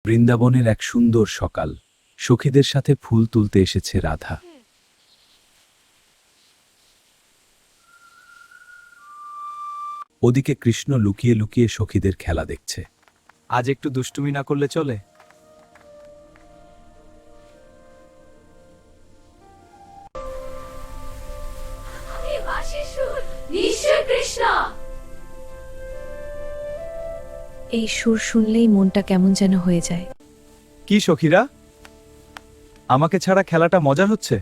বৃন্দাবনের এক সুন্দর সকাল। সখীদের সাথে ফুল তুলতে এসেছে রাধা। ওদিকে কৃষ্ণ লুকিয়ে লুকিয়ে সখীদের খেলা দেখছে। আজ একটু দুষ্টুমি না করলে চলে? এই সুর শুনলেই মনটা কেমন যেন হয়ে যায়। কি সখীরা, আমাকে ছাড়া খেলাটা মজার হচ্ছে?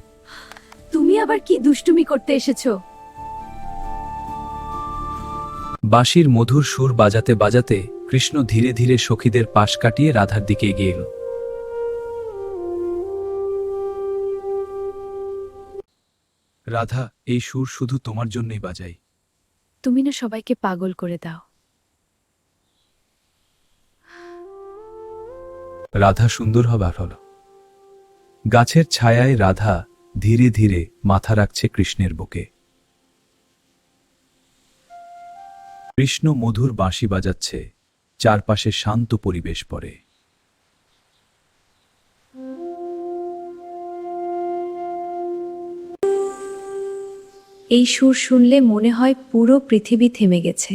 তুমি আবার কি দুষ্টুমি করতে এসেছো? বাঁশির মধুর সুর বাজাতে বাজাতে কৃষ্ণ ধীরে ধীরে সখীদের পাশ কাটিয়ে রাধার দিকে এগিয়ে এল। রাধা, এই সুর শুধু তোমার জন্যই বাজাই। তুমি না সবাইকে পাগল করে দাও। রাধা সুন্দর হবার হল। গাছের ছায়ায় রাধা ধীরে ধীরে মাথা রাখছে কৃষ্ণের বুকে। কৃষ্ণ মধুর বাঁশি বাজাচ্ছে, চারপাশে শান্ত পরিবেশ পড়ে। এই সুর শুনলে মনে হয় পুরো পৃথিবী থেমে গেছে।